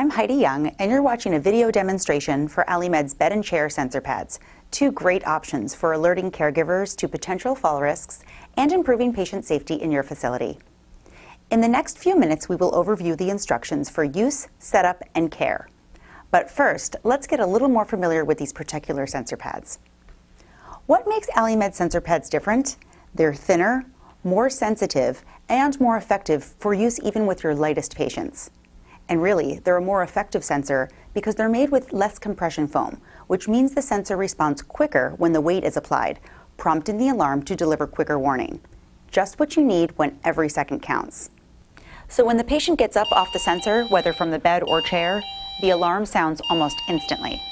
I'm Heidi Young, and you're watching a video demonstration for Alimed's bed and chair sensor pads, two great options for alerting caregivers to potential fall risks and improving patient safety in your facility. In the next few minutes, we will overview the instructions for use, setup, and care. But first, let's get a little more familiar with these particular sensor pads. What makes Alimed sensor pads different? They're thinner, more sensitive, and more effective for use even with your lightest patients. And really, they're a more effective sensor because they're made with less compression foam, which means the sensor responds quicker when the weight is applied, prompting the alarm to deliver quicker warning. Just what you need when every second counts. So when the patient gets up off the sensor, whether from the bed or chair, the alarm sounds almost instantly.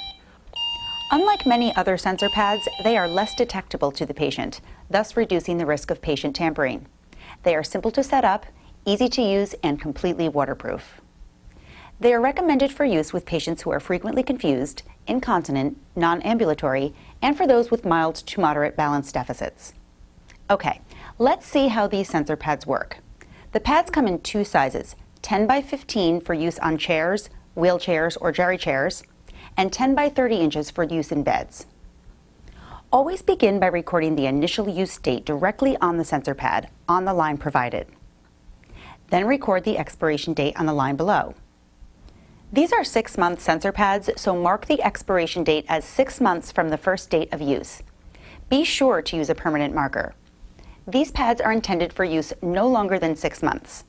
Unlike many other sensor pads, they are less detectable to the patient, thus reducing the risk of patient tampering. They are simple to set up, easy to use, and completely waterproof. They are recommended for use with patients who are frequently confused, incontinent, non-ambulatory, and for those with mild to moderate balance deficits. Okay, let's see how these sensor pads work. The pads come in two sizes, 10 by 15 for use on chairs, wheelchairs, or jerry chairs, and 10 by 30 inches for use in beds. Always begin by recording the initial use date directly on the sensor pad on the line provided. Then record the expiration date on the line below. These are 6-month sensor pads, so mark the expiration date as 6 months from the first date of use. Be sure to use a permanent marker. These pads are intended for use no longer than 6 months.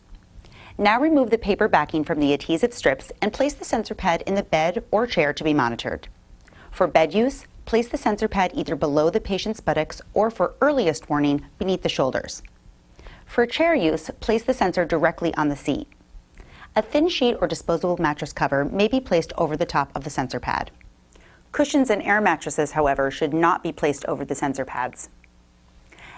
Now remove the paper backing from the adhesive strips and place the sensor pad in the bed or chair to be monitored. For bed use, place the sensor pad either below the patient's buttocks or, for earliest warning, beneath the shoulders. For chair use, place the sensor directly on the seat. A thin sheet or disposable mattress cover may be placed over the top of the sensor pad. Cushions and air mattresses, however, should not be placed over the sensor pads.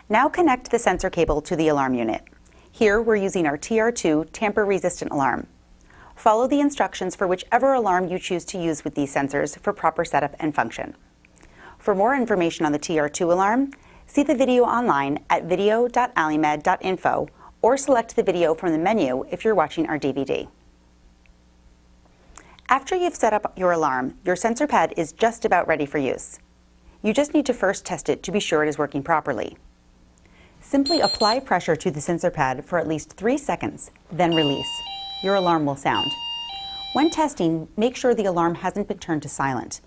Now connect the sensor cable to the alarm unit. Here we're using our TR2 tamper-resistant alarm. Follow the instructions for whichever alarm you choose to use with these sensors for proper setup and function. For more information on the TR2 alarm, see the video online at video.alimed.info or select the video from the menu if you're watching our DVD. After you've set up your alarm, your sensor pad is just about ready for use. You just need to first test it to be sure it is working properly. Simply apply pressure to the sensor pad for at least 3 seconds, then release. Your alarm will sound. When testing, make sure the alarm hasn't been turned to silent.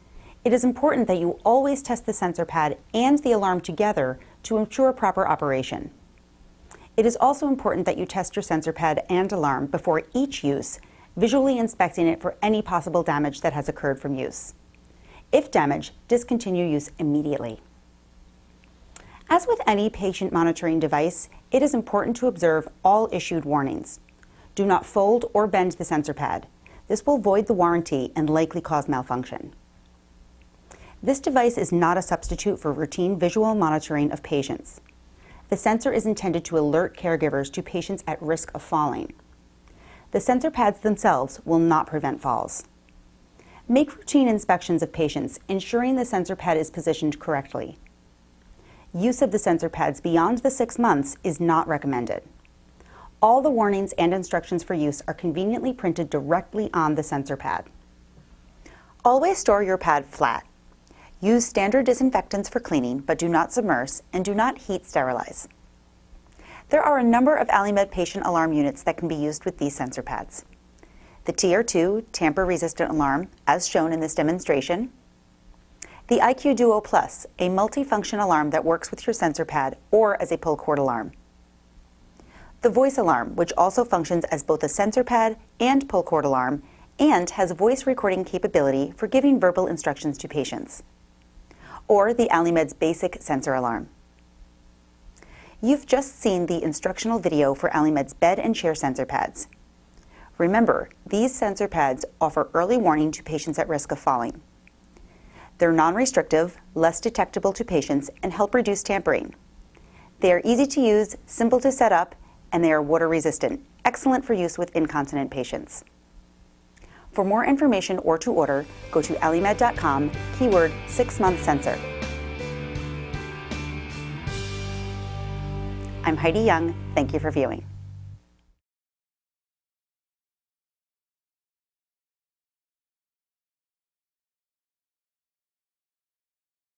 It is important that you always test the sensor pad and the alarm together to ensure proper operation. It is also important that you test your sensor pad and alarm before each use, visually inspecting it for any possible damage that has occurred from use. If damaged, discontinue use immediately. As with any patient monitoring device, it is important to observe all issued warnings. Do not fold or bend the sensor pad. This will void the warranty and likely cause malfunction. This device is not a substitute for routine visual monitoring of patients. The sensor is intended to alert caregivers to patients at risk of falling. The sensor pads themselves will not prevent falls. Make routine inspections of patients, ensuring the sensor pad is positioned correctly. Use of the sensor pads beyond the 6 months is not recommended. All the warnings and instructions for use are conveniently printed directly on the sensor pad. Always store your pad flat. Use standard disinfectants for cleaning, but do not submerge and do not heat sterilize. There are a number of Alimed patient alarm units that can be used with these sensor pads. The TR2 tamper-resistant alarm, as shown in this demonstration. The IQ Duo Plus, a multifunction alarm that works with your sensor pad or as a pull cord alarm. The voice alarm, which also functions as both a sensor pad and pull cord alarm, and has voice recording capability for giving verbal instructions to patients. Or the Alimed's basic sensor alarm. You've just seen the instructional video for Alimed's bed and chair sensor pads. Remember, these sensor pads offer early warning to patients at risk of falling. They're non-restrictive, less detectable to patients, and help reduce tampering. They are easy to use, simple to set up, and they are water resistant, excellent for use with incontinent patients. For more information or to order, go to alimed.com, keyword 6-month sensor. I'm Heidi Young. Thank you for viewing.